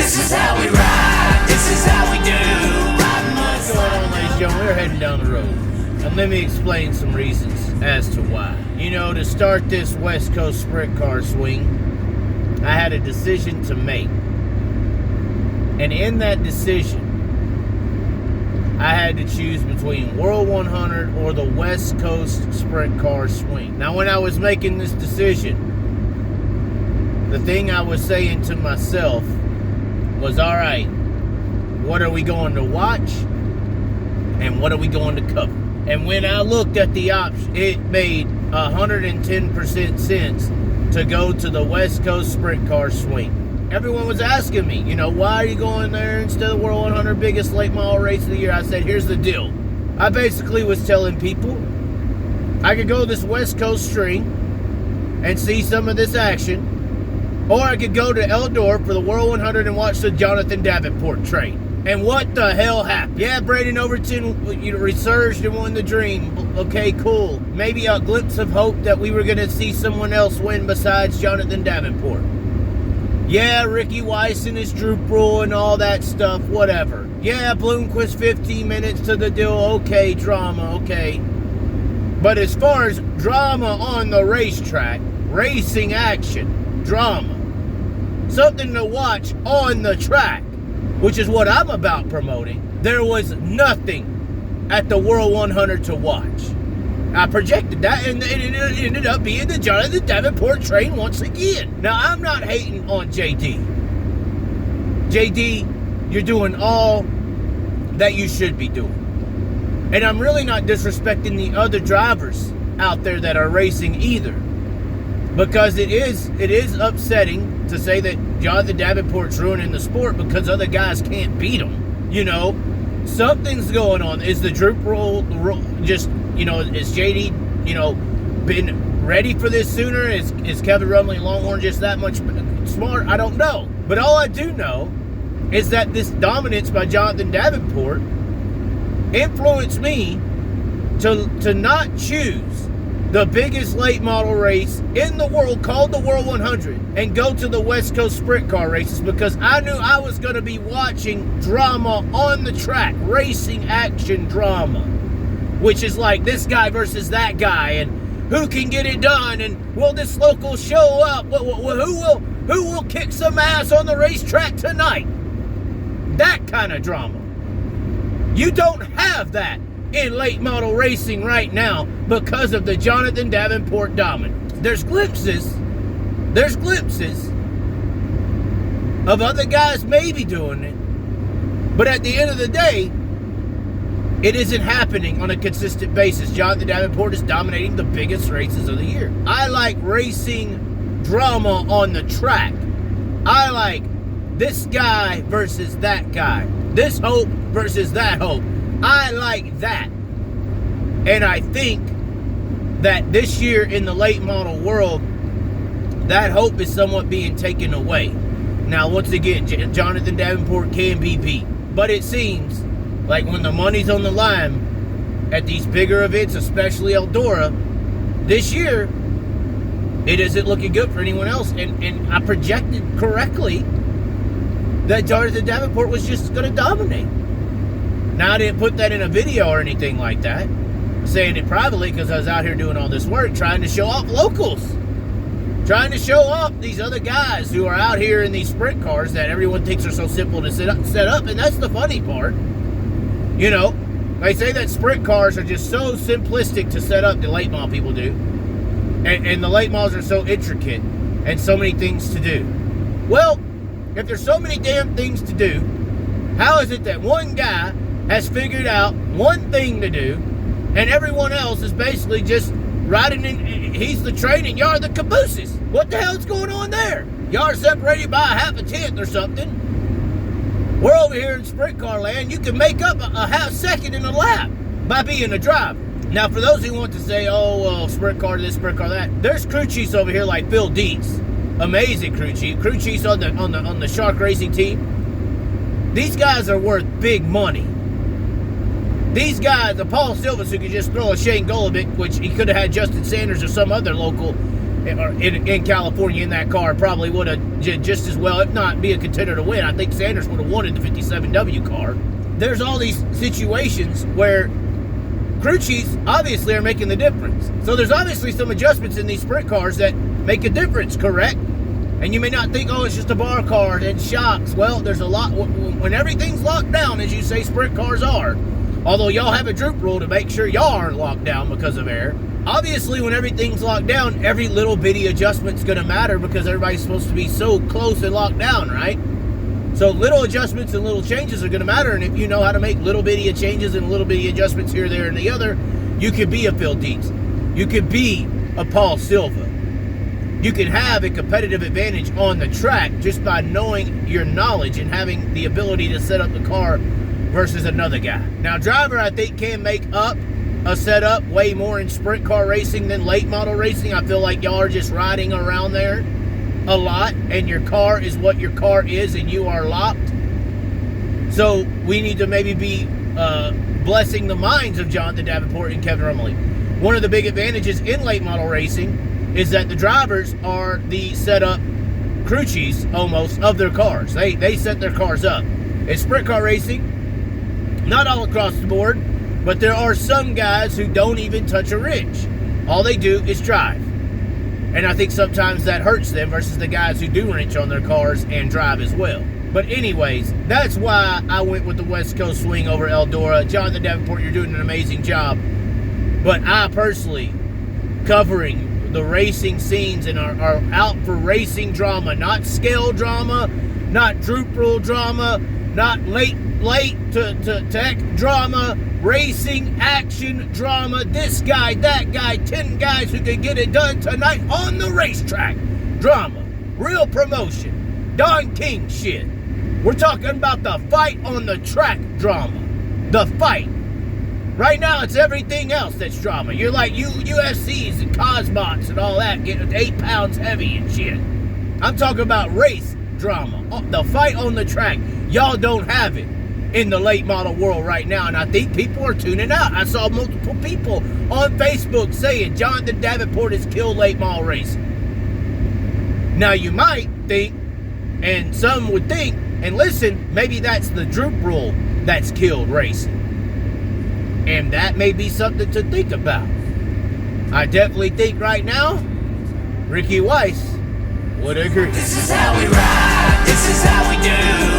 This is how we ride. This is how we do. What's going on, ladies and gentlemen? We're heading down the road. And let me explain some reasons as to why. You know, to start this West Coast sprint car swing, I had a decision to make. And in that decision, I had to choose between World 100 or the West Coast sprint car swing. Now, when I was making this decision, the thing I was saying to myself was, all right, what are we going to watch? And what are we going to cover? And when I looked at the option, it made 110% sense to go to the West Coast sprint car swing. Everyone was asking me, you know, why are you going there instead of the World 100 biggest late model race of the year? I said, here's the deal. I basically was telling people I could go this West Coast string and see some of this action, or I could go to Eldor for the World 100 and watch the Jonathan Davenport train. And what the hell happened? Yeah, Braden Overton resurged and won the dream. Okay, cool. Maybe a glimpse of hope that we were going to see someone else win besides Jonathan Davenport. Yeah, Ricky Weiss and his Droop rule and all that stuff, whatever. Yeah, Bloomquist 15 minutes to the deal, okay, drama, okay. But as far as drama on the racetrack, racing action, drama, something to watch on the track, which is what I'm about promoting, there was nothing at the World 100 to watch. I projected that, and it ended up being the Jonathan Davenport train once again. Now, I'm not hating on JD. JD, you're doing all that you should be doing. And I'm really not disrespecting the other drivers out there that are racing either. Because it is upsetting to say that Jonathan Davenport's ruining the sport because other guys can't beat him. You know, something's going on. Is the Droop rule just, you know, is JD, you know, been ready for this sooner? Is Kevin Rumley and Longhorn just that much smart? I don't know. But all I do know is that this dominance by Jonathan Davenport influenced me to not choose the biggest late model race in the world called the World 100 and go to the West Coast sprint car races because I knew I was going to be watching drama on the track, racing action drama, which is like this guy versus that guy and who can get it done and will this local show up? Who will kick some ass on the racetrack tonight? That kind of drama. You don't have that in late model racing right now because of the Jonathan Davenport dominance. There's glimpses of other guys maybe doing it, but at the end of the day, it isn't happening on a consistent basis. Jonathan Davenport is dominating the biggest races of the year. I like racing drama on the track. I like this guy versus that guy, this hope versus that hope. I like that. And I think that this year in the late model world, that hope is somewhat being taken away. Now, once again, Jonathan Davenport can be beat. But it seems like when the money's on the line at these bigger events, especially Eldora, this year, it isn't looking good for anyone else. And I projected correctly that Jonathan Davenport was just going to dominate. Now, I didn't put that in a video or anything like that. I'm saying it privately because I was out here doing all this work trying to show off locals. Trying to show off these other guys who are out here in these sprint cars that everyone thinks are so simple to set up. And that's the funny part. You know, they say that sprint cars are just so simplistic to set up, the late model people do. And the late models are so intricate and so many things to do. Well, if there's so many damn things to do, how is it that one guy has figured out one thing to do, and everyone else is basically just riding in, he's the train and y'all are the cabooses? What the hell's going on there? Y'all are separated by a half a tenth or something. We're over here in sprint car land. You can make up a half second in a lap by being a driver. Now, for those who want to say, oh, well, sprint car this, sprint car that, there's crew chiefs over here like Phil Dietz. Amazing crew chiefs on the Shark Racing team. These guys are worth big money. These guys, the Paul Silvas who could just throw a Shane Golovic, which he could have had Justin Sanders or some other local in California in that car probably would have just as well, if not be a contender to win. I think Sanders would have wanted the 57W car. There's all these situations where crew chiefs obviously are making the difference. So there's obviously some adjustments in these sprint cars that make a difference, correct? And you may not think, oh, it's just a bar car and shocks. Well, there's a lot. When everything's locked down, as you say sprint cars are, although y'all have a droop rule to make sure y'all aren't locked down because of air, obviously when everything's locked down, every little bitty adjustment's going to matter because everybody's supposed to be so close and locked down, right? So little adjustments and little changes are going to matter, and if you know how to make little bitty changes and little bitty adjustments here, there, and the other, you could be a Phil Dietz. You could be a Paul Silva. You can have a competitive advantage on the track just by knowing your knowledge and having the ability to set up the car versus another guy. Now, driver, I think, can make up a setup way more in sprint car racing than late model racing. I feel like y'all are just riding around there a lot, and your car is what your car is, and you are locked. So we need to maybe be blessing the minds of Jonathan Davenport and Kevin Rumley. One of the big advantages in late model racing is that the drivers are the setup crew chiefs almost of their cars. They set their cars up. In sprint car racing, not all across the board, but there are some guys who don't even touch a wrench. All they do is drive. And I think sometimes that hurts them versus the guys who do wrench on their cars and drive as well. But anyways, that's why I went with the West Coast swing over Eldora. Jonathan Davenport, you're doing an amazing job. But I personally, covering the racing scenes and are out for racing drama, not scale drama, not droop rule drama, not late to tech drama, racing action drama, this guy, that guy, 10 guys who can get it done tonight on the racetrack drama, real promotion, Don King shit. We're talking about the fight on the track drama, the fight. Right now, it's everything else that's drama. You're like UFCs and Cosmots and all that, getting 8 pounds heavy and shit. I'm talking about race drama, the fight on the track. Y'all don't have it in the late model world right now, and I think people are tuning out. I saw multiple people on Facebook saying Jonathan Davenport has killed late model racing. Now, you might think, and some would think, and listen, maybe that's the droop rule that's killed racing. And that may be something to think about. I definitely think right now, Ricky Weiss would agree. This is how we ride, this is how we do.